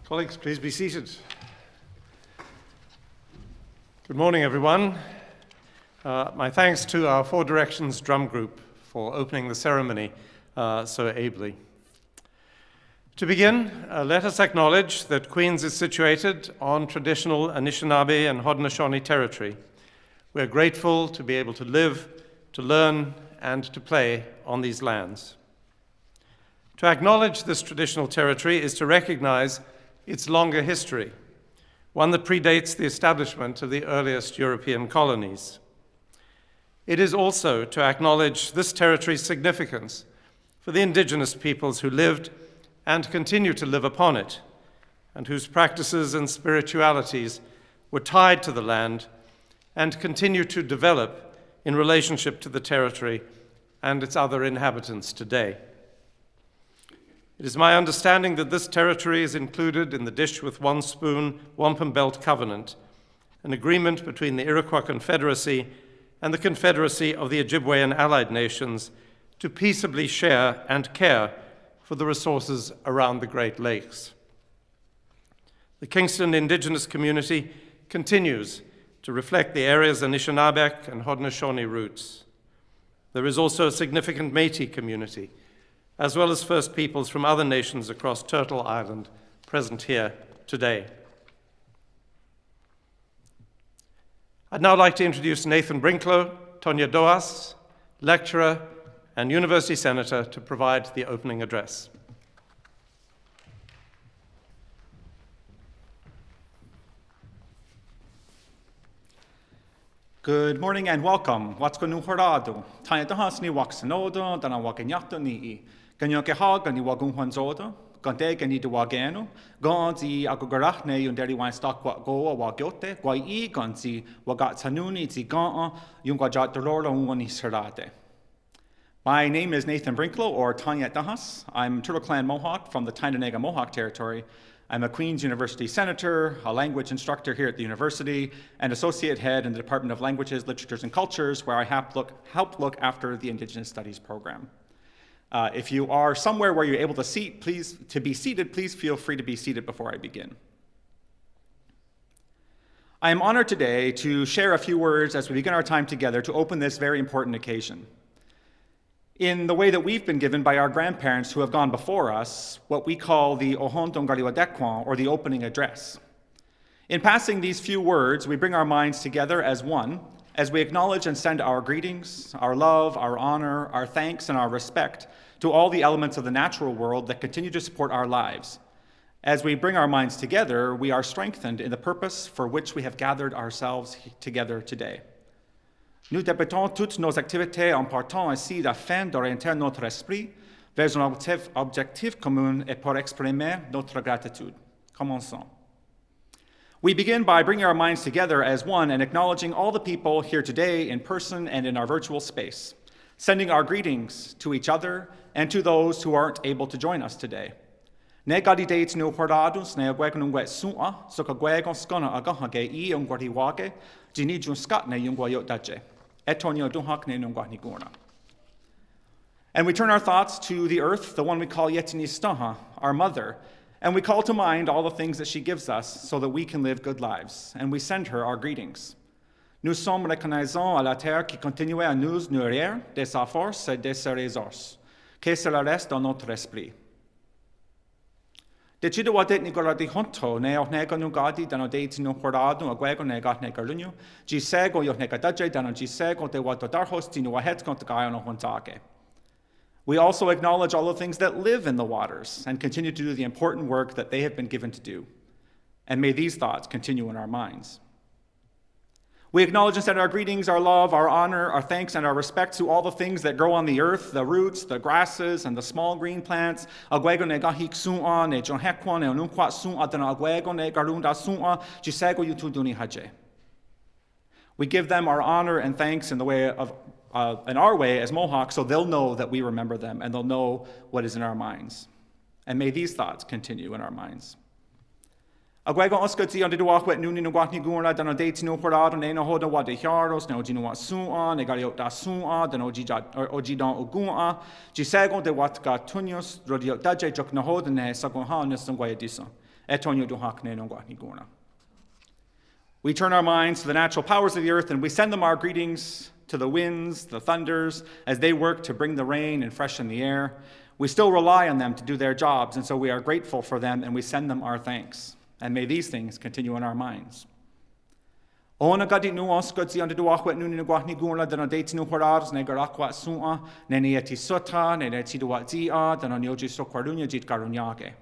Colleagues, please be seated. Good morning, everyone. My thanks to our Four Directions drum group for opening the ceremony so ably. To begin, let us acknowledge that Queen's is situated on traditional Anishinaabe and Haudenosaunee territory. We're grateful to be able to live, to learn, and to play on these lands. To acknowledge this traditional territory is to recognize its longer history, one that predates the establishment of the earliest European colonies. It is also to acknowledge this territory's significance for the indigenous peoples who lived and continue to live upon it, and whose practices and spiritualities were tied to the land and continue to develop in relationship to the territory and its other inhabitants today. It is my understanding that this territory is included in the Dish with One Spoon Wampum Belt Covenant, an agreement between the Iroquois Confederacy and the Confederacy of the Ojibwe and Allied Nations to peaceably share and care for the resources around the Great Lakes. The Kingston Indigenous community continues to reflect the area's Anishinaabeg and Haudenosaunee roots. There is also a significant Métis community, as well as First Peoples from other nations across Turtle Island, present here today. I'd now like to introduce Nathan Brinklow, Tonya Doas, lecturer and university senator, to provide the opening address. Good morning and welcome. Watsko Horado. Tanya Dahas ni Waxanodo, Dana Waganyato ni Ganyokehaga ni Wagunhuanzodo, Gondega ni Duwagano, Gonzi Agogarachne Yunderi Wine Stock Goa Wagyote, Guai Gonzi Wagatsanuni Zigan, Yungwajat Doloro Wani Serate. My name is Nathan Brinklow, or Tanya Dahas. I'm Turtle Clan Mohawk from the Tyendinaga Mohawk territory. I'm a Queen's University Senator, a language instructor here at the university, and associate head in the Department of Languages, Literatures, and Cultures, where I help look after the Indigenous Studies program. If you are somewhere where you're able to be seated, please feel free to be seated before I begin. I am honored today to share a few words as we begin our time together to open this very important occasion. In the way that we've been given by our grandparents who have gone before us, what we call the Ohon Dongariwadekwan, or the opening address. In passing these few words, we bring our minds together as one, as we acknowledge and send our greetings, our love, our honor, our thanks, and our respect to all the elements of the natural world that continue to support our lives. As we bring our minds together, we are strengthened in the purpose for which we have gathered ourselves together today. Nous débutons toutes nos activités en partant ainsi afin d'orienter notre esprit vers un objectif commun et pour exprimer notre gratitude. Commençons. We begin by bringing our minds together as one and acknowledging all the people here today in person and in our virtual space, sending our greetings to each other and to those who aren't able to join us today. Ne gadi dates no hordadus ne agwegon wet sua, so kagwegon skona agahage I ungwatiwage, jini jun skat ne yungwayot daje. And we turn our thoughts to the earth, the one we call Yetinistaha, our mother, and we call to mind all the things that she gives us so that we can live good lives, and we send her our greetings. Nous sommes reconnaissants à la terre qui continue à nous nourrir de sa force et de ses ressources, que cela reste dans notre esprit. De chida wadet ni goradi honto ne och nega nu gadi dano deit no horado agwego ne gat ne garunyo ji sego yo ne gadaje dano ji sego de wato darhos ti no wahet got gaio no hontake. We also acknowledge all the things that live in the waters and continue to do the important work that they have been given to do. And may these thoughts continue in our minds. We acknowledge and send our greetings, our love, our honor, our thanks, and our respect to all the things that grow on the earth, the roots, the grasses, and the small green plants. Agwego ne gahik su'a, ne jonhekwa, ne onunkwat su'a, dana agwego ne garunda su'a, jisego yutuduni haje. We give them our honor and thanks in our way as Mohawks, so they'll know that we remember them, and they'll know what is in our minds. And may these thoughts continue in our minds. Agwego oskati on the duakwet nuni no guatni gura dano dates no horado ne no hoda wa de hiaros ne ojino wa su'a ne gariot da su'a dano ojidon ogua jisego de wat ga tunios rodio daje jok no hoda ne sagon ha ne sangwaya diso etonyo duhakne nongwahni guna. We turn our minds to the natural powers of the earth and we send them our greetings to the winds, the thunders, as they work to bring the rain and freshen the air. We still rely on them to do their jobs, and so we are grateful for them and we send them our thanks. And may these things continue in our minds. Ona gadi nuos godzi under duachwet nuni nagwahni guna dana dates nu horars ne garakwat sua ne nieti sota ne neti duat zia dana nyoji sokwarunya jit karunyage.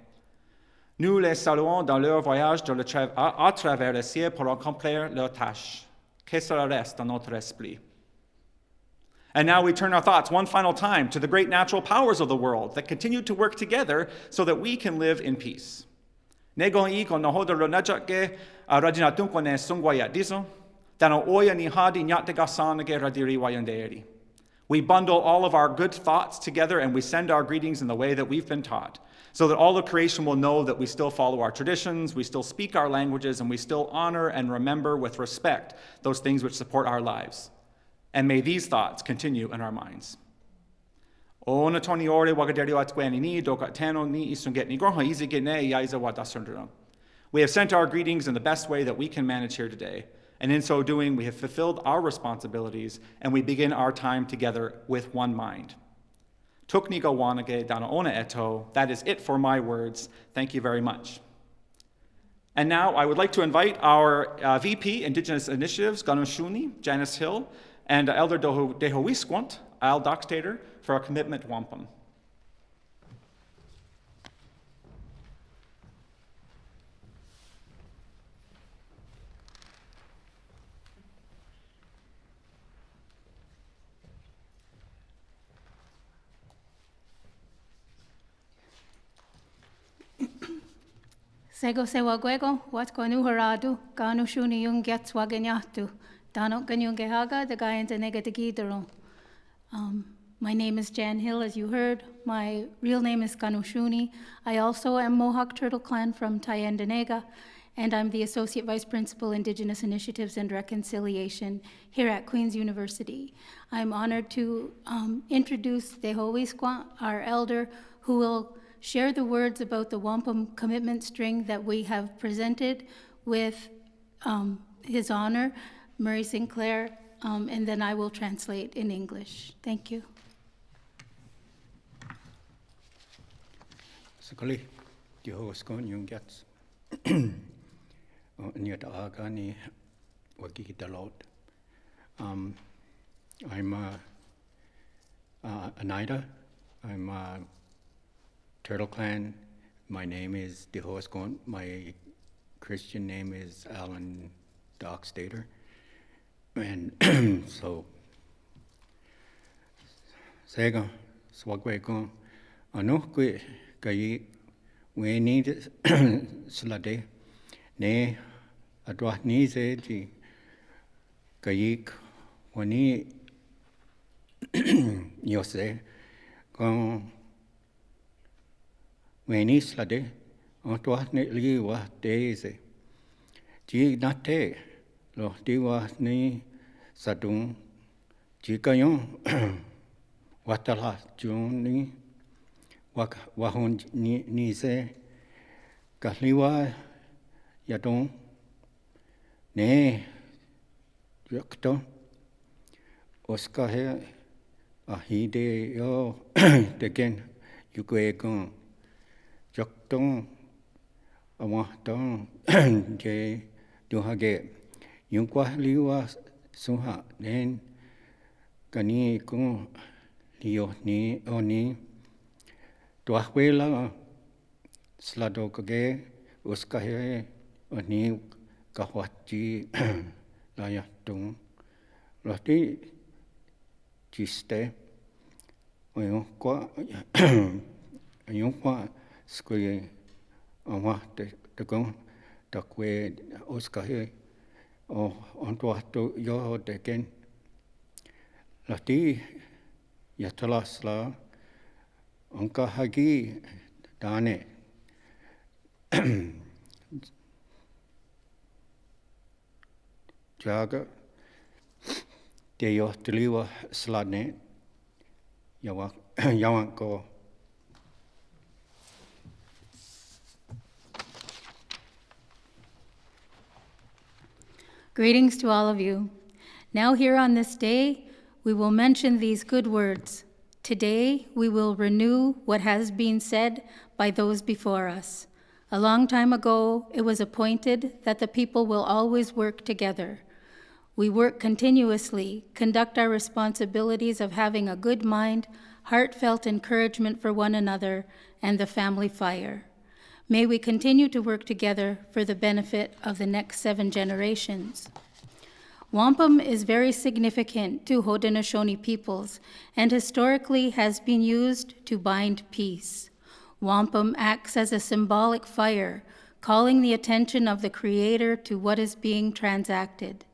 Nous les saluons dans leur voyage à travers le ciel pour accomplir leur tâche. Que cela reste dans notre esprit. And now we turn our thoughts one final time to the great natural powers of the world that continue to work together so that we can live in peace. Negon iko no hoda ronajake rajina tunko ne sungwaya diso, dano oya ni hadi nyate gasanage radiri wayandeeri. We bundle all of our good thoughts together and we send our greetings in the way that we've been taught, so that all of creation will know that we still follow our traditions, we still speak our languages, and we still honor and remember with respect those things which support our lives. And may these thoughts continue in our minds. We have sent our greetings in the best way that we can manage here today. And in so doing, we have fulfilled our responsibilities and we begin our time together with one mind. Tukniga wanage dana ona eto. That is it for my words. Thank you very much. And now I would like to invite our VP, Indigenous Initiatives, Ganushuni, Janice Hill, and Elder Dehowisquant, Al Dockstader, for our commitment wampum. Sego sewa gwego, wat kwanu haradu, ganu shuni yung get swaganyatu, danok ganyung gehaga, the guy in the negatigidero. My name is Jan Hill, as you heard. My real name is Ganushuni. I also am Mohawk Turtle Clan from Tyandanega, and I'm the Associate Vice Principal, Indigenous Initiatives and Reconciliation here at Queen's University. I'm honored to introduce Dehowisquant, our elder, who will share the words about the wampum commitment string that we have presented with His Honor, Murray Sinclair, and then I will translate in English. Thank you. Sakali, Dehowisquant yung gets. Nyata agani wakikitalot. I'm Anida. I'm Turtle Clan. My name is Dehowisquant. My Christian name is Alan Dockstader. And so, Sega, Swagweko, Anokwe, Gayi, we need Slade, Ne, Adwat Nize, Gayik, Wani, Yose, Gon. When is la de, Antoine li wa days. G nate, lo di wa ni sadung, Gigayon, Watala Juni, Wahon ni se, Gahliwa Yadon, Ne, Yokto, Oscar here, Ahide yo, again, you go gon. Jokton, Awaton, J. Duhage, Yunkwa Liwa Suha, then Gani Gung, Lio Ni Oni, Duahwela, Sladokage, Uskahe, Oni, Kahwachi, Layatung, Roti, Giste, Yunkwa. Square on the gun, the way Oscar or on to your again. Lati Yatalasla Unka Hagi Dane Jaga Deyo Deliwa Sladne Yawanko. Greetings to all of you. Now here on this day, we will mention these good words. Today, we will renew what has been said by those before us. A long time ago, it was appointed that the people will always work together. We work continuously, conduct our responsibilities of having a good mind, heartfelt encouragement for one another, and the family fire. May we continue to work together for the benefit of the next 7 generations. Wampum is very significant to Haudenosaunee peoples and historically has been used to bind peace. Wampum acts as a symbolic fire, calling the attention of the Creator to what is being transacted.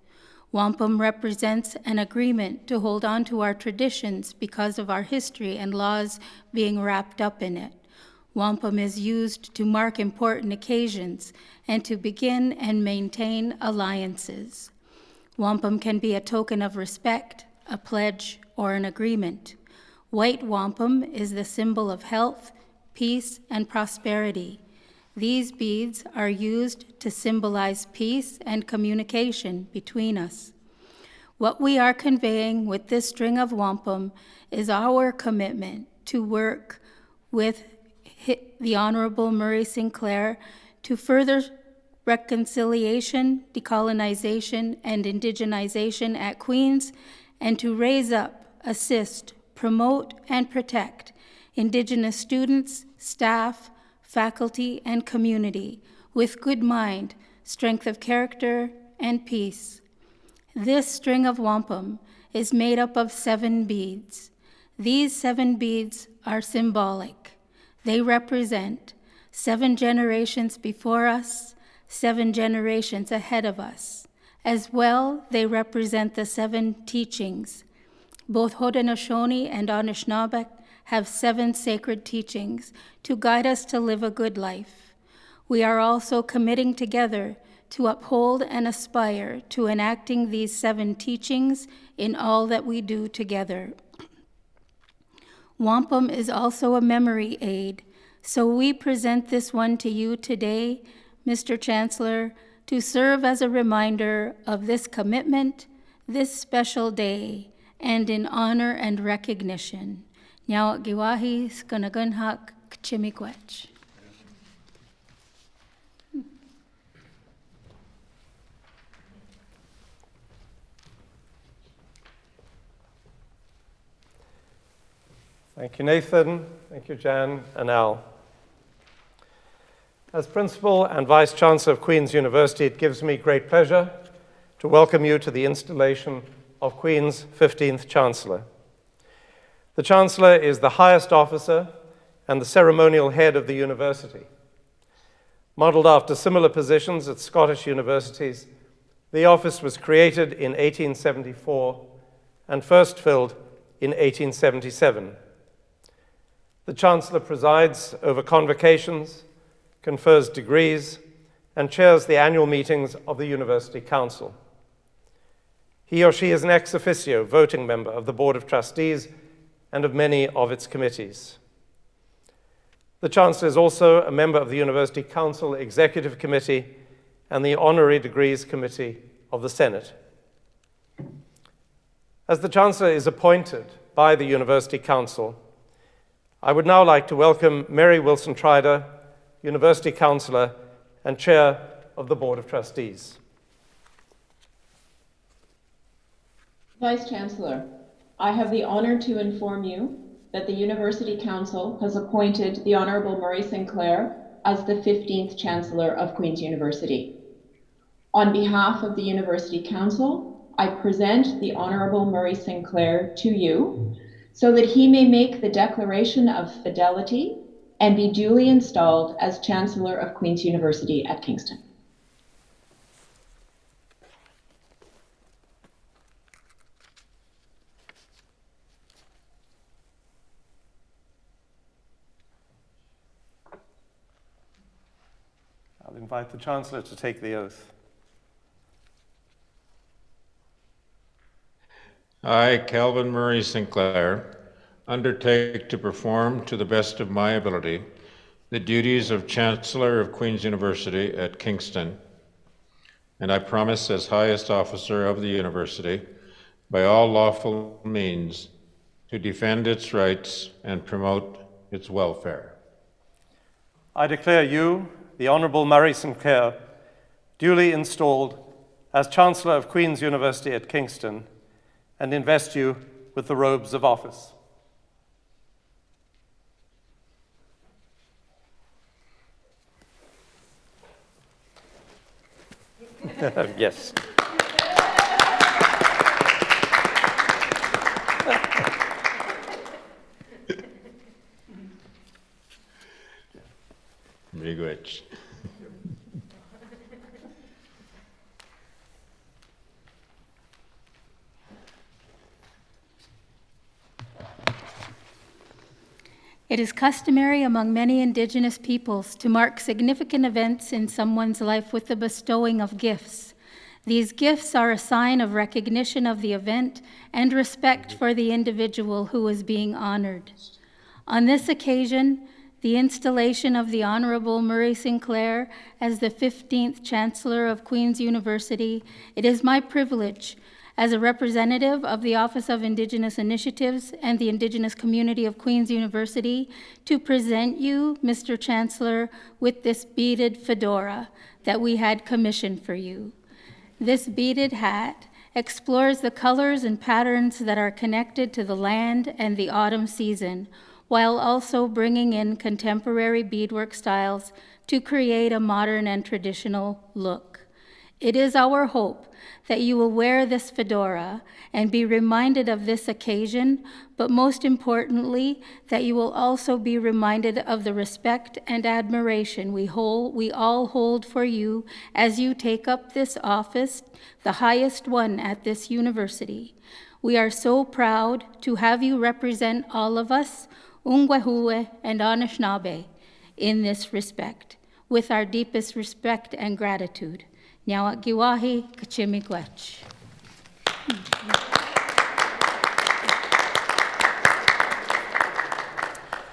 Wampum represents an agreement to hold on to our traditions because of our history and laws being wrapped up in it. Wampum is used to mark important occasions and to begin and maintain alliances. Wampum can be a token of respect, a pledge, or an agreement. White wampum is the symbol of health, peace, and prosperity. These beads are used to symbolize peace and communication between us. What we are conveying with this string of wampum is our commitment to work with the Honourable Murray Sinclair to further reconciliation, decolonization, and indigenization at Queen's, and to raise up, assist, promote, and protect Indigenous students, staff, faculty, and community with good mind, strength of character, and peace. This string of wampum is made up of 7 beads. These 7 beads are symbolic. They represent 7 generations before us, 7 generations ahead of us. As well, they represent the 7 teachings. Both Haudenosaunee and Anishinaabe have 7 sacred teachings to guide us to live a good life. We are also committing together to uphold and aspire to enacting these 7 teachings in all that we do together. Wampum is also a memory aid, so we present this one to you today, Mr. Chancellor, to serve as a reminder of this commitment, this special day, and in honor and recognition. Nyawak giwahi skanagunhak kchimikwech. Thank you, Nathan. Thank you, Jan and Al. As Principal and Vice Chancellor of Queen's University, it gives me great pleasure to welcome you to the installation of Queen's 15th Chancellor. The Chancellor is the highest officer and the ceremonial head of the university. Modelled after similar positions at Scottish universities, the office was created in 1874 and first filled in 1877. The Chancellor presides over convocations, confers degrees, and chairs the annual meetings of the University Council. He or she is an ex officio voting member of the Board of Trustees and of many of its committees. The Chancellor is also a member of the University Council Executive Committee and the Honorary Degrees Committee of the Senate. As the Chancellor is appointed by the University Council, I would now like to welcome Mary Wilson-Trider, University Councillor and Chair of the Board of Trustees. Vice Chancellor, I have the honour to inform you that the University Council has appointed the Honourable Murray Sinclair as the 15th Chancellor of Queen's University. On behalf of the University Council, I present the Honourable Murray Sinclair to you so that he may make the declaration of fidelity and be duly installed as Chancellor of Queen's University at Kingston. I'll invite the Chancellor to take the oath. I, Calvin Murray Sinclair, undertake to perform to the best of my ability the duties of Chancellor of Queen's University at Kingston, and I promise as highest officer of the university, by all lawful means, to defend its rights and promote its welfare. I declare you, the Honourable Murray Sinclair, duly installed as Chancellor of Queen's University at Kingston, and invest you with the robes of office. Yes. Miigwech. It is customary among many Indigenous peoples to mark significant events in someone's life with the bestowing of gifts. These gifts are a sign of recognition of the event and respect for the individual who is being honored. On this occasion, the installation of the Honourable Murray Sinclair as the 15th Chancellor of Queen's University, it is my privilege as a representative of the Office of Indigenous Initiatives and the Indigenous community of Queen's University to present you, Mr. Chancellor, with this beaded fedora that we had commissioned for you. This beaded hat explores the colors and patterns that are connected to the land and the autumn season, while also bringing in contemporary beadwork styles to create a modern and traditional look. It is our hope that you will wear this fedora and be reminded of this occasion, but most importantly, that you will also be reminded of the respect and admiration we all hold for you as you take up this office, the highest one at this university. We are so proud to have you represent all of us, Ungwehue and Anishinaabe, in this respect, with our deepest respect and gratitude. Nyawat Giwahi, Kachimigwech.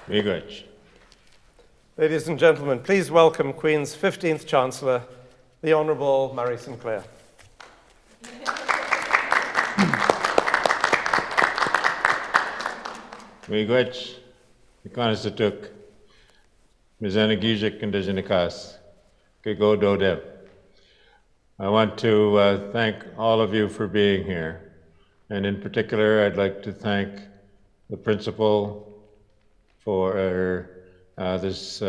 Miigwech. Ladies and gentlemen, please welcome Queen's 15th Chancellor, the Honourable Murray Sinclair. Miigwech. Ikonasatuk. Mizanagijik and Dejinikas. Kigo Dodeb. I want to thank all of you for being here. And in particular, I'd like to thank the principal for this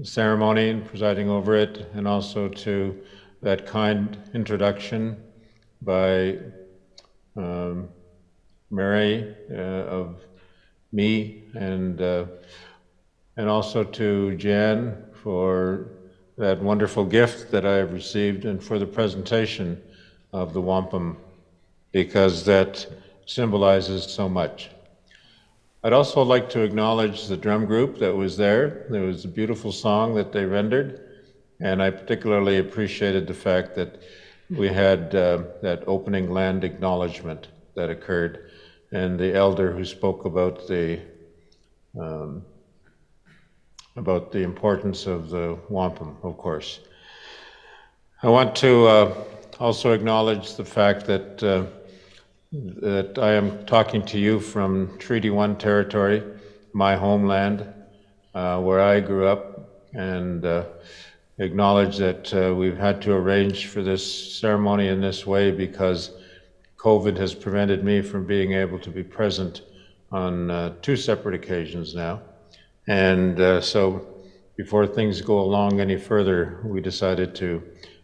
ceremony and presiding over it, and also to that kind introduction by Mary of me, and also to Jan for that wonderful gift that I have received, and for the presentation of the wampum, because that symbolizes so much. I'd also like to acknowledge the drum group that was there. There was a beautiful song that they rendered, and I particularly appreciated the fact that we had that opening land acknowledgement that occurred, and the elder who spoke about the importance of the wampum, of course. I want to also acknowledge the fact that that I am talking to you from Treaty 1 territory, my homeland, where I grew up, and acknowledge that we've had to arrange for this ceremony in this way because COVID has prevented me from being able to be present on 2 separate occasions now. And so before things go along any further, we decided to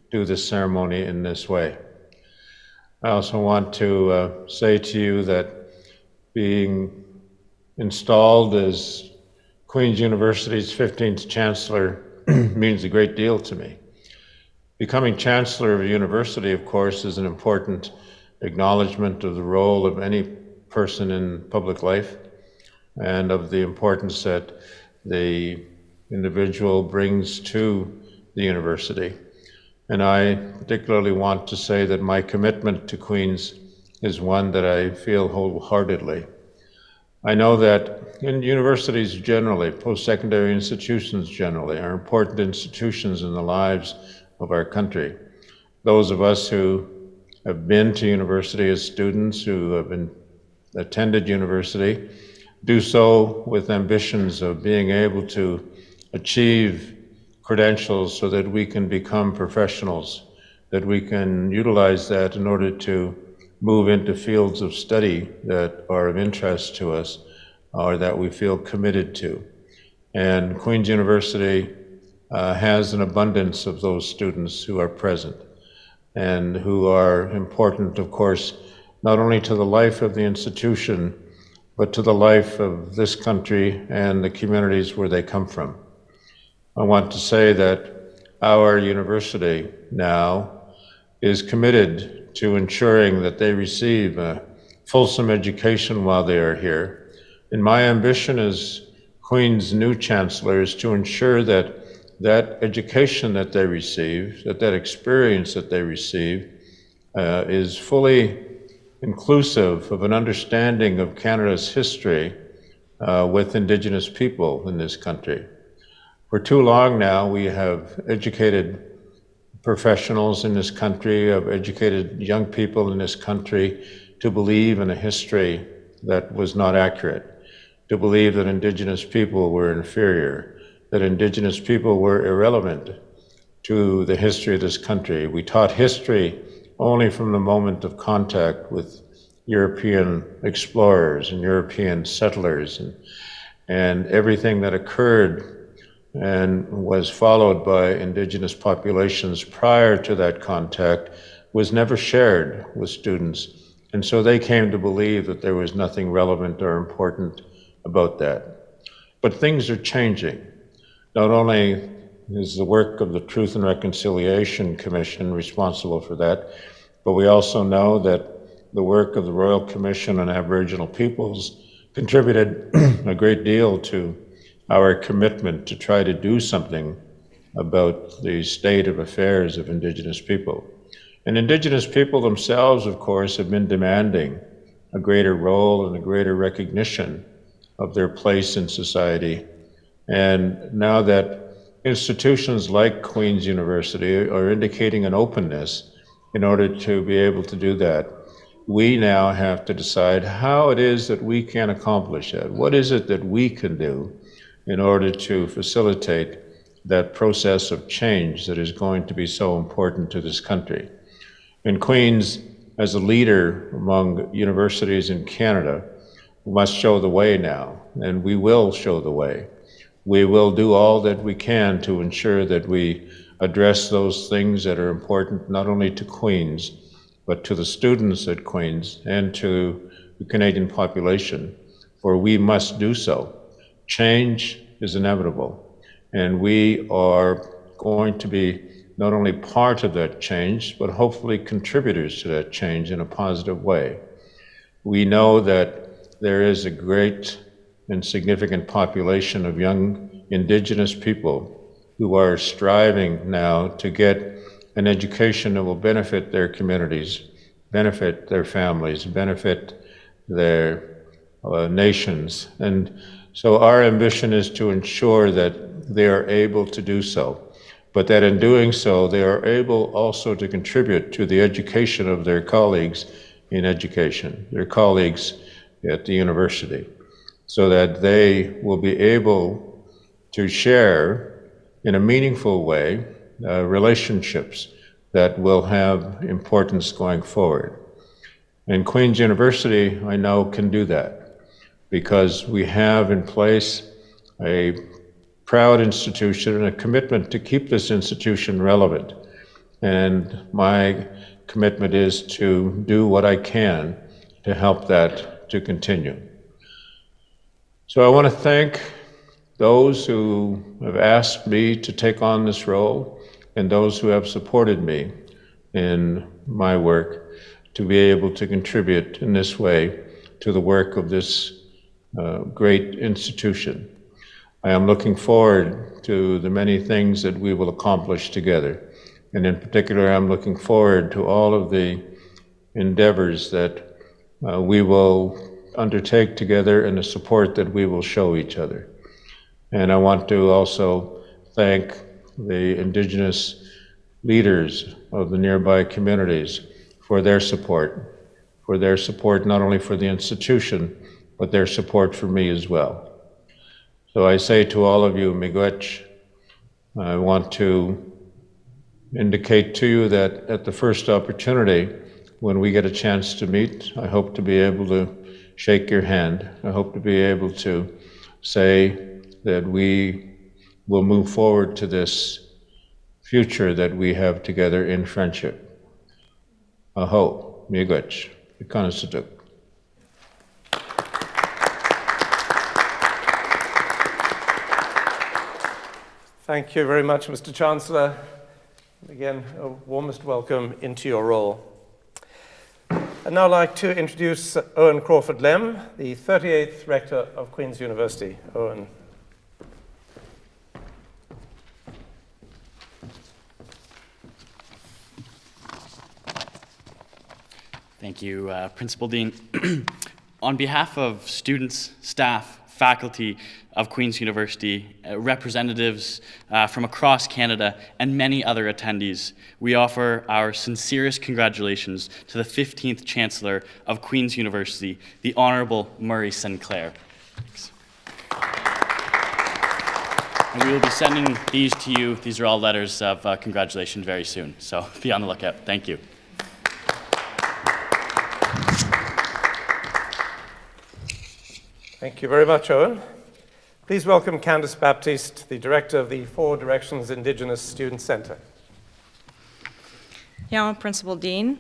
do this ceremony in this way. I also want to say to you that being installed as Queen's University's 15th Chancellor means a great deal to me. Becoming Chancellor of a university, of course, is an important acknowledgement of the role of any person in public life and of the importance that the individual brings to the university. And I particularly want to say that my commitment to Queen's is one that I feel wholeheartedly. I know that in universities generally, post-secondary institutions generally, are important institutions in the lives of our country. those of us who have been to university as students, who have attended university, do so with ambitions of being able to achieve credentials so that we can become professionals, that we can utilize that in order to move into fields of study that are of interest to us or that we feel committed to. And Queen's University has an abundance of those students who are present and who are important, of course, not only to the life of the institution, but to the life of this country and the communities where they come from. I want to say that our university now is committed to ensuring that they receive a fulsome education while they are here. And my ambition as Queen's new Chancellor is to ensure that that education that they receive, that experience that they receive, is fully inclusive of an understanding of Canada's history with Indigenous people in this country. For too long now, we have educated professionals in this country, have educated young people in this country to believe in a history that was not accurate, to believe that Indigenous people were inferior, that Indigenous people were irrelevant to the history of this country. We taught history only from the moment of contact with European explorers and European settlers and everything that occurred and was followed by Indigenous populations prior to that contact was never shared with students. And so they came to believe that there was nothing relevant or important about that. But things are changing. Not only is the work of the Truth and Reconciliation Commission responsible for that, but we also know that the work of the Royal Commission on Aboriginal Peoples contributed a great deal to our commitment to try to do something about the state of affairs of Indigenous people. And Indigenous people themselves, of course, have been demanding a greater role and a greater recognition of their place in society. And now that institutions like Queen's University are indicating an openness in order to be able to do that, we now have to decide how it is that we can accomplish that. What is it that we can do in order to facilitate that process of change that is going to be so important to this country? And Queen's, as a leader among universities in Canada, must show the way now, and we will show the way. We will do all that we can to ensure that we address those things that are important not only to Queen's, but to the students at Queen's and to the Canadian population, for we must do so. Change is inevitable, and we are going to be not only part of that change, but hopefully contributors to that change in a positive way. We know that there is a great and significant population of young Indigenous people who are striving now to get an education that will benefit their communities, benefit their families, benefit their nations. And so our ambition is to ensure that they are able to do so, but that in doing so, they are able also to contribute to the education of their colleagues in education, their colleagues at the university, so that they will be able to share in a meaningful way relationships that will have importance going forward. And Queen's University, I know, can do that because we have in place a proud institution and a commitment to keep this institution relevant. And my commitment is to do what I can to help that to continue. So I want to thank those who have asked me to take on this role and those who have supported me in my work to be able to contribute in this way to the work of this great institution. I am looking forward to the many things that we will accomplish together. And in particular, I'm looking forward to all of the endeavors that we will undertake together and the support that we will show each other. And I want to also thank the Indigenous leaders of the nearby communities for their support not only for the institution, but their support for me as well. So I say to all of you, miigwech, I want to indicate to you that at the first opportunity, when we get a chance to meet, I hope to be able to shake your hand. I hope to be able to say that we will move forward to this future that we have together in friendship. Aho, miigwech, ikanasutuk. Thank you very much, Mr. Chancellor. Again, a warmest welcome into your role. I'd now like to introduce Owen Crawford-Lem, the 38th Rector of Queen's University. Owen. Thank you, Principal Dean. On behalf of students, staff, faculty of Queen's University, representatives from across Canada, and many other attendees, we offer our sincerest congratulations to the 15th Chancellor of Queen's University, the Honourable Murray Sinclair. Thanks. And we will be sending these to you. These are all letters of congratulations very soon, so be on the lookout. Thank you. Thank you very much, Owen. Please welcome Candace Baptiste, the Director of the Four Directions Indigenous Student Centre. Yeah, Principal Dean.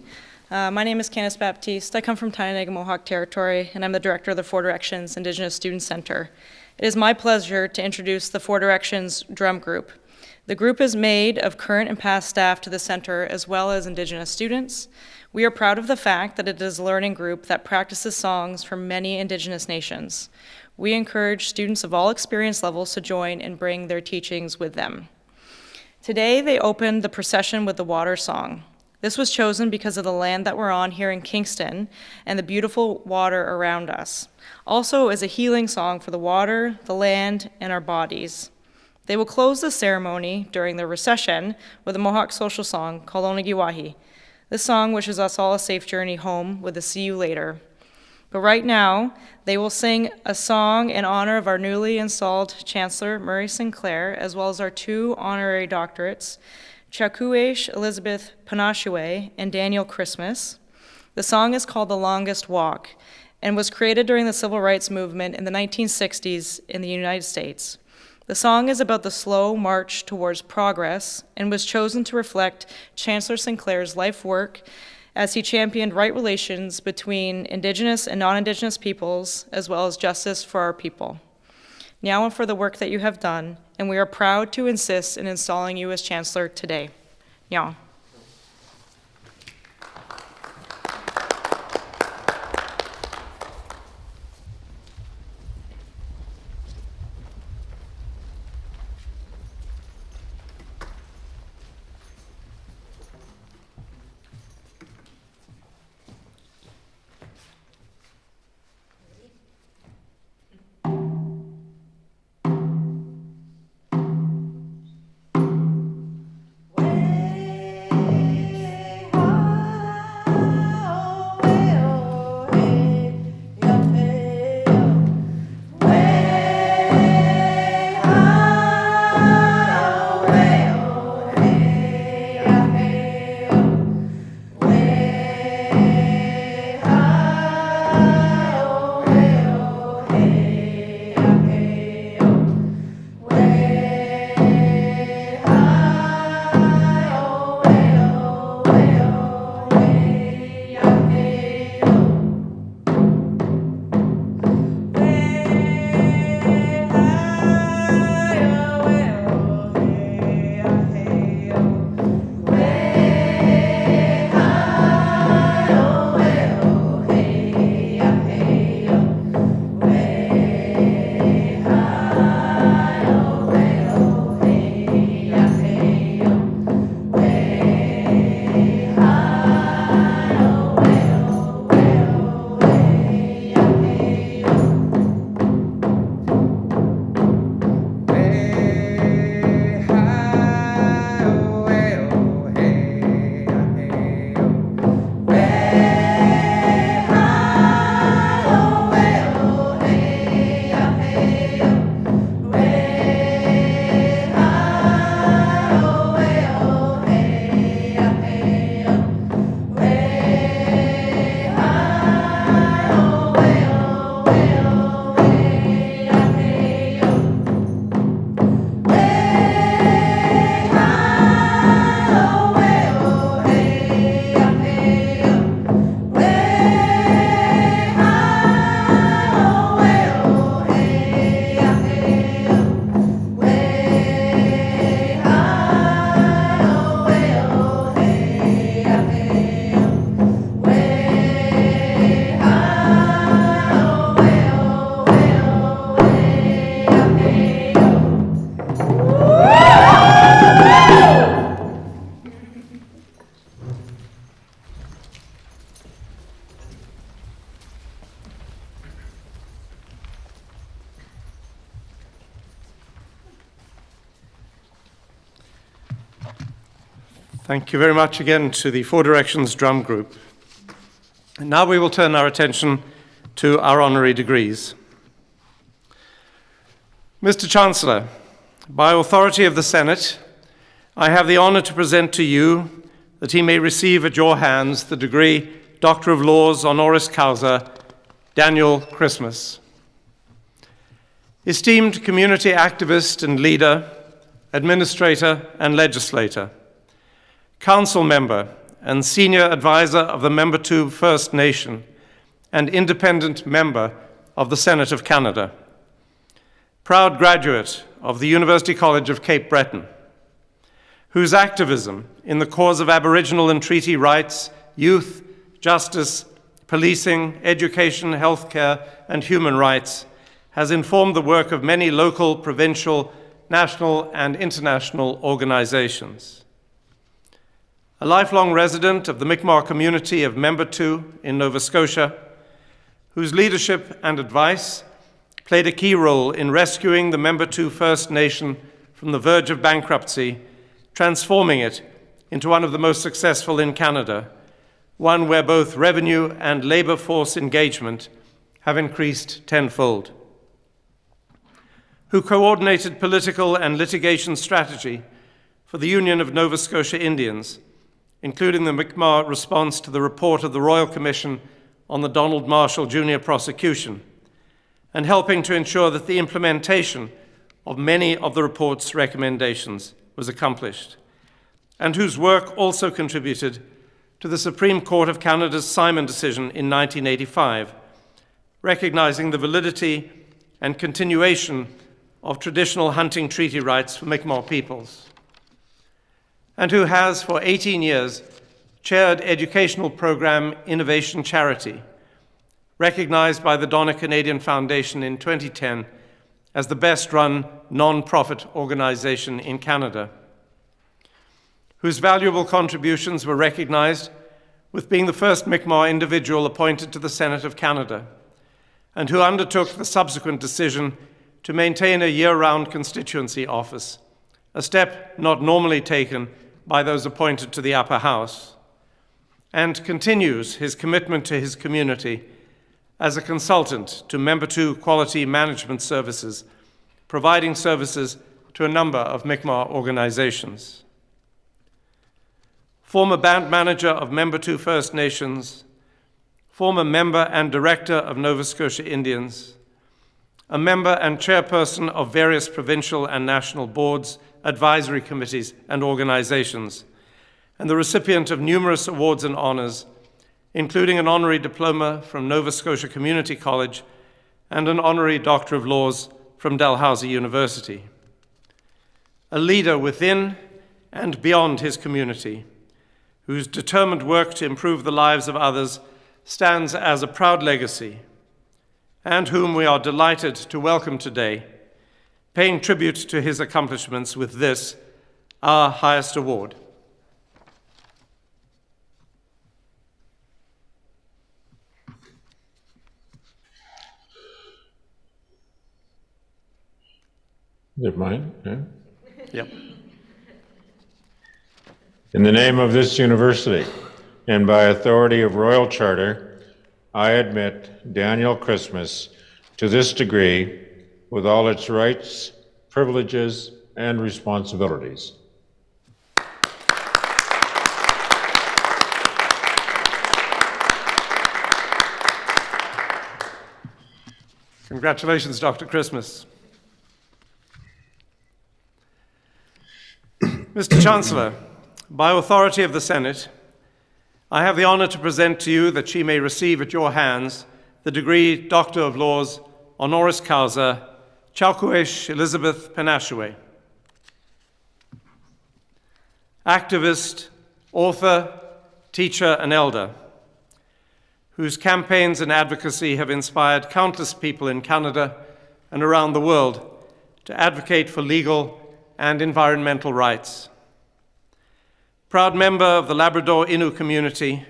My name is Candace Baptiste. I come from Tyendinaga Mohawk Territory, and I'm the Director of the Four Directions Indigenous Student Centre. It is my pleasure to introduce the Four Directions Drum Group. The group is made of current and past staff to the Centre, as well as Indigenous students. We are proud of the fact that it is a learning group that practices songs from many Indigenous nations. We encourage students of all experience levels to join and bring their teachings with them. Today, they opened the procession with the water song. This was chosen because of the land that we're on here in Kingston and the beautiful water around us. Also as a healing song for the water, the land, and our bodies. They will close the ceremony during the recession with a Mohawk social song called Onagiwahi. This song wishes us all a safe journey home with a see you later. But right now, they will sing a song in honor of our newly installed Chancellor, Murray Sinclair, as well as our two honorary doctorates, Chakuesh Elizabeth Panashue and Daniel Christmas. The song is called The Longest Walk and was created during the Civil Rights Movement in the 1960s in the United States. The song is about the slow march towards progress and was chosen to reflect Chancellor Sinclair's life work as he championed right relations between Indigenous and non-Indigenous peoples, as well as justice for our people. Now and for the work that you have done, and we are proud to insist in installing you as Chancellor today. Nya. Thank you very much again to the Four Directions Drum Group. And now we will turn our attention to our honorary degrees. Mr. Chancellor, by authority of the Senate, I have the honor to present to you that he may receive at your hands the degree Doctor of Laws honoris causa, Daniel Christmas. Esteemed community activist and leader, administrator and legislator, council member and senior advisor of the Membertou First Nation and independent member of the Senate of Canada, proud graduate of the University College of Cape Breton, whose activism in the cause of Aboriginal and treaty rights, youth, justice, policing, education, healthcare, and human rights has informed the work of many local, provincial, national, and international organizations. A lifelong resident of the Mi'kmaq community of Membertou in Nova Scotia, whose leadership and advice played a key role in rescuing the Membertou First Nation from the verge of bankruptcy, transforming it into one of the most successful in Canada, one where both revenue and labor force engagement have increased tenfold. Who coordinated political and litigation strategy for the Union of Nova Scotia Indians, including the Mi'kmaq response to the report of the Royal Commission on the Donald Marshall Jr. prosecution, and helping to ensure that the implementation of many of the report's recommendations was accomplished, and whose work also contributed to the Supreme Court of Canada's Simon decision in 1985, recognizing the validity and continuation of traditional hunting treaty rights for Mi'kmaq peoples, and who has for 18 years chaired educational program Innovation Charity, recognized by the Donna Canadian Foundation in 2010 as the best-run non-profit organization in Canada, whose valuable contributions were recognized with being the first Mi'kmaq individual appointed to the Senate of Canada, and who undertook the subsequent decision to maintain a year-round constituency office, a step not normally taken by those appointed to the upper house, and continues his commitment to his community as a consultant to Membertou Quality Management Services, providing services to a number of Mi'kmaq organizations. Former band manager of Membertou First Nations, former member and director of Nova Scotia Indians, a member and chairperson of various provincial and national boards, advisory committees, and organizations, and the recipient of numerous awards and honors, including an honorary diploma from Nova Scotia Community College and an honorary Doctor of Laws from Dalhousie University. A leader within and beyond his community, whose determined work to improve the lives of others stands as a proud legacy, and whom we are delighted to welcome today, paying tribute to his accomplishments with this, our highest award. Is it mine? Yeah. Yep. In the name of this university, and by authority of Royal Charter, I admit Daniel Christmas to this degree with all its rights, privileges, and responsibilities. Congratulations, Dr. Christmas. Mr. Chancellor, by authority of the Senate, I have the honor to present to you that she may receive at your hands the degree Doctor of Laws honoris causa, Chalkuesh Elizabeth Penashue. Activist, author, teacher, and elder, whose campaigns and advocacy have inspired countless people in Canada and around the world to advocate for legal and environmental rights. Proud member of the Labrador Innu community,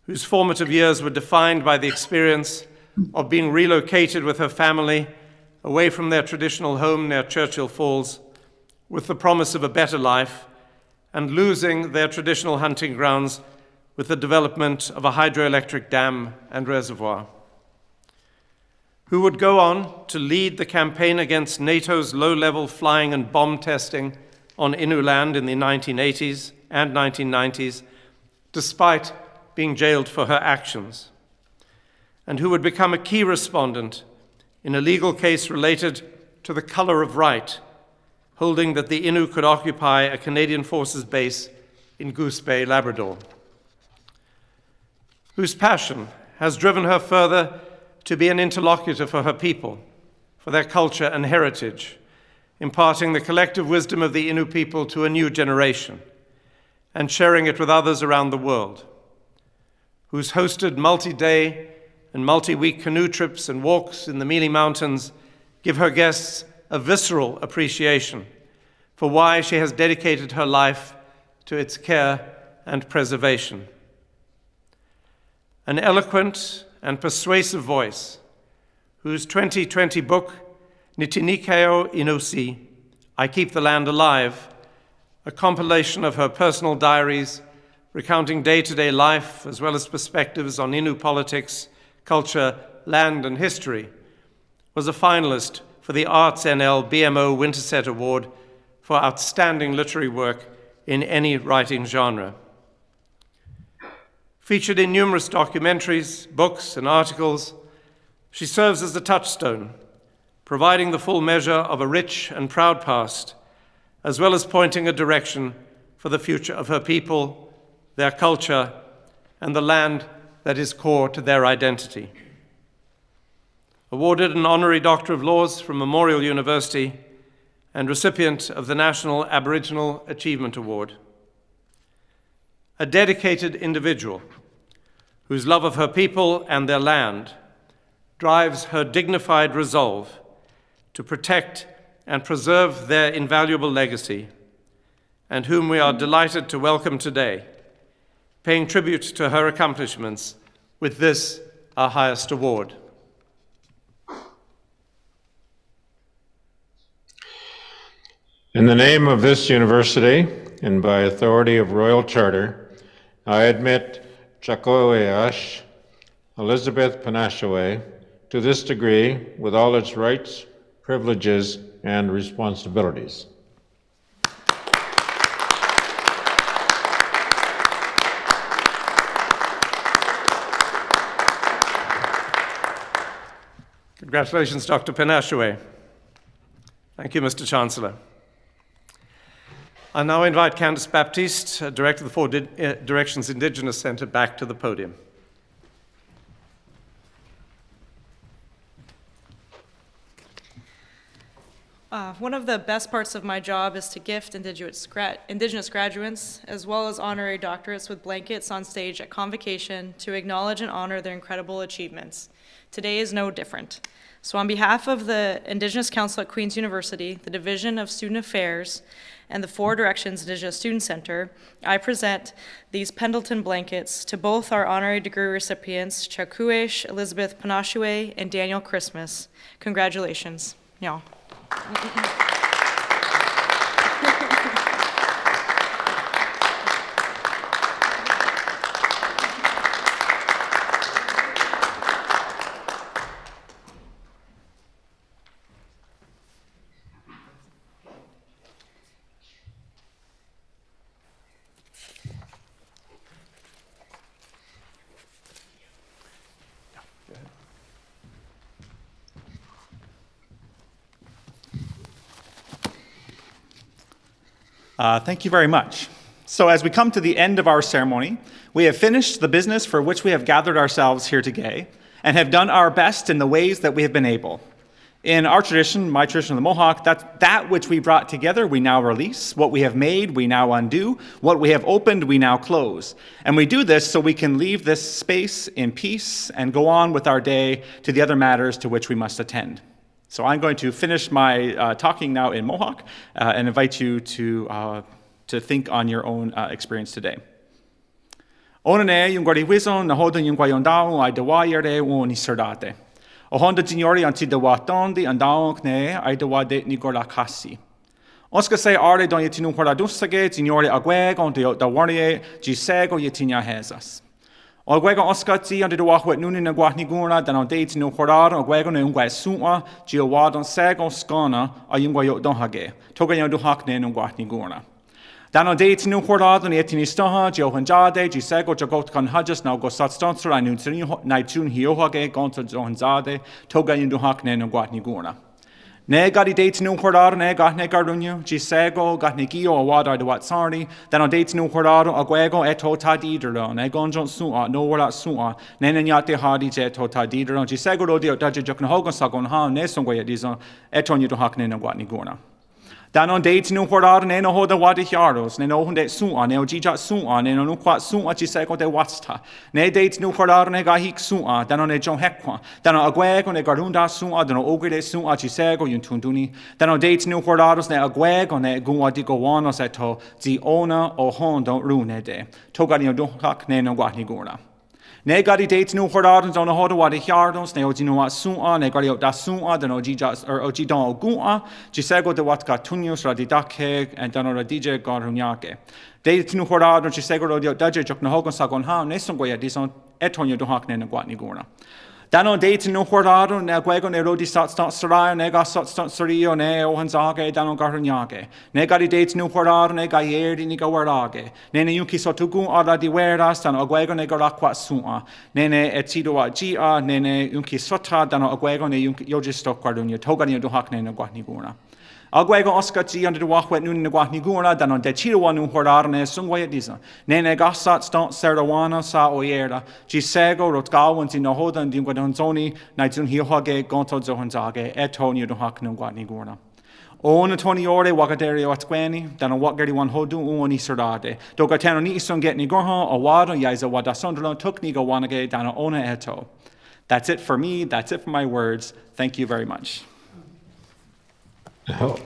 whose formative years were defined by the experience of being relocated with her family away from their traditional home near Churchill Falls, with the promise of a better life, and losing their traditional hunting grounds with the development of a hydroelectric dam and reservoir. Who would go on to lead the campaign against NATO's low-level flying and bomb testing on Innu land in the 1980s and 1990s, despite being jailed for her actions, and who would become a key respondent in a legal case related to the color of right, holding that the Innu could occupy a Canadian Forces base in Goose Bay, Labrador, whose passion has driven her further to be an interlocutor for her people, for their culture and heritage, imparting the collective wisdom of the Innu people to a new generation and sharing it with others around the world, who's hosted multi-day and multi-week canoe trips and walks in the Mealy Mountains, give her guests a visceral appreciation for why she has dedicated her life to its care and preservation. An eloquent and persuasive voice, whose 2020 book, Nitinikeo Inosi, I Keep the Land Alive, a compilation of her personal diaries recounting day-to-day life as well as perspectives on Innu politics, culture, land, and history, was a finalist for the Arts NL BMO Winterset Award for outstanding literary work in any writing genre. Featured in numerous documentaries, books, and articles, she serves as the touchstone, providing the full measure of a rich and proud past, as well as pointing a direction for the future of her people, their culture, and the land that is core to their identity. Awarded an Honorary Doctor of Laws from Memorial University and recipient of the National Aboriginal Achievement Award. A dedicated individual whose love of her people and their land drives her dignified resolve to protect and preserve their invaluable legacy, and whom we are delighted to welcome today, paying tribute to her accomplishments with this, our highest award. In the name of this university, and by authority of Royal Charter, I admit Chakoeash Elizabeth Panashaway to this degree with all its rights, privileges, and responsibilities. Congratulations, Dr. Panashaway. Thank you, Mr. Chancellor. I now invite Candice Baptiste, Director of the Four Directions Indigenous Centre, back to the podium. One of the best parts of my job is to gift Indigenous graduates, as well as honorary doctorates, with blankets on stage at convocation to acknowledge and honor their incredible achievements. Today is no different. So on behalf of the Indigenous Council at Queen's University, the Division of Student Affairs, and the Four Directions Indigenous Student Center, I present these Pendleton blankets to both our honorary degree recipients, Chakuesh Elizabeth Panashaway and Daniel Christmas. Congratulations. Yeah. Thank you very much. So as we come to the end of our ceremony, we have finished the business for which we have gathered ourselves here today and have done our best in the ways that we have been able. In our tradition, my tradition of the Mohawk, that which we brought together, we now release. What we have made, we now undo. What we have opened, we now close. And we do this so we can leave this space in peace and go on with our day to the other matters to which we must attend. So I'm going to finish my talking now in Mohawk and invite you to think on your own experience today. Onane yung gori wizon na hodan yung guayondao ay dawa yerde o ni serdate. O honda tignori anti dawa tondi andao kne ay dawa de ni gorla kasi. Oscar say arde don yetinu hora dusage, signore agweg on the warrior, gisego yetinia hezas. Ogwego Oscar ti on the wahwet nunin and guatniguna, then on date no horado, ogwego no ungwe sua, giowad on sego scona, a yungwayo donhage, togayo do hakne no guatniguna. Dan on date no horado, and etini stoha, giohanjade, gisego jagot kan hudges, now go sat stonser, I knew nitun hiohage, gonta johanzade, togayo do hakne no guatniguna. Ne gadi dates no hordado, ne gatne gardunyo, gisego, gatne gio, a wadar de watsarni, then on dates no hordado, aguego eto tadidero, ne gonjon sua, no wala sua, ne nyate hardi jeto tadidero, gisego rodio daje jokna hogan sagon ha, ne songwaya dizon, eto nyu do hakne no guatni guna. Dan on dates no hordado, ne no hoda wadi hiaros, ne no hunde sua, ne ojija sua, ne no quat sua gisego de watsta, ne dates no hordado, ne gahik sua, dan on e jon hekwa, dan on aguego ne garunda sua, dan on ogre sua gisego yuntunduni, dan on dates no hordados ne aguego ne gua di gowanos eto, zi ona o hon don't rune de, togani do hak ne no guatni guna. Ne gadi dates no hordados on a hoda wadi hiardos, ne ojino wa sua, ne gadi da sua, dan ojija or ojidon ogua, gisego de wat gatunios radidake, and dan on radije garunyake. Dates no hordados, gisego rodio daje jok na hogan sagon ha, ne songoya dison etonyo do hak ne no guatni guna. Dan on dates no hordado, ne guego ne rodi sat sarayo, ne ga sat sario, ne ohanzage, dan on garunyage. Ne gadi dates no hordado, ne ga yerdi ni ga warage. Ne ne yunki sotugun ala di weras, dan o guego ne garakwa sua. Ne ne etido wa gia, ne ne yunki sota, dan o guego ne yunki yojisto garunya, togani do hak ne no guatni guna. Aguego Oscar G under the wahwet nun guatniguna, dan on dechiruanu hordarne sungwaya disa. Nene gasat stant serdawana sa oyera, gisego rotgawans in hodan dinguadonzoni, naitun hiohage gonto zohanzage, etonio do haknum guatniguna. On Tony ore wagaderio atqueni, dan on wagari one hodu uoni serdade. Dogatano ni son get ni gorha, a wada yaisa wadasondrolo took ni go wanage, dan ona eto. That's it for me, that's it for my words. Thank you very much. Oh.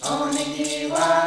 Onigi wa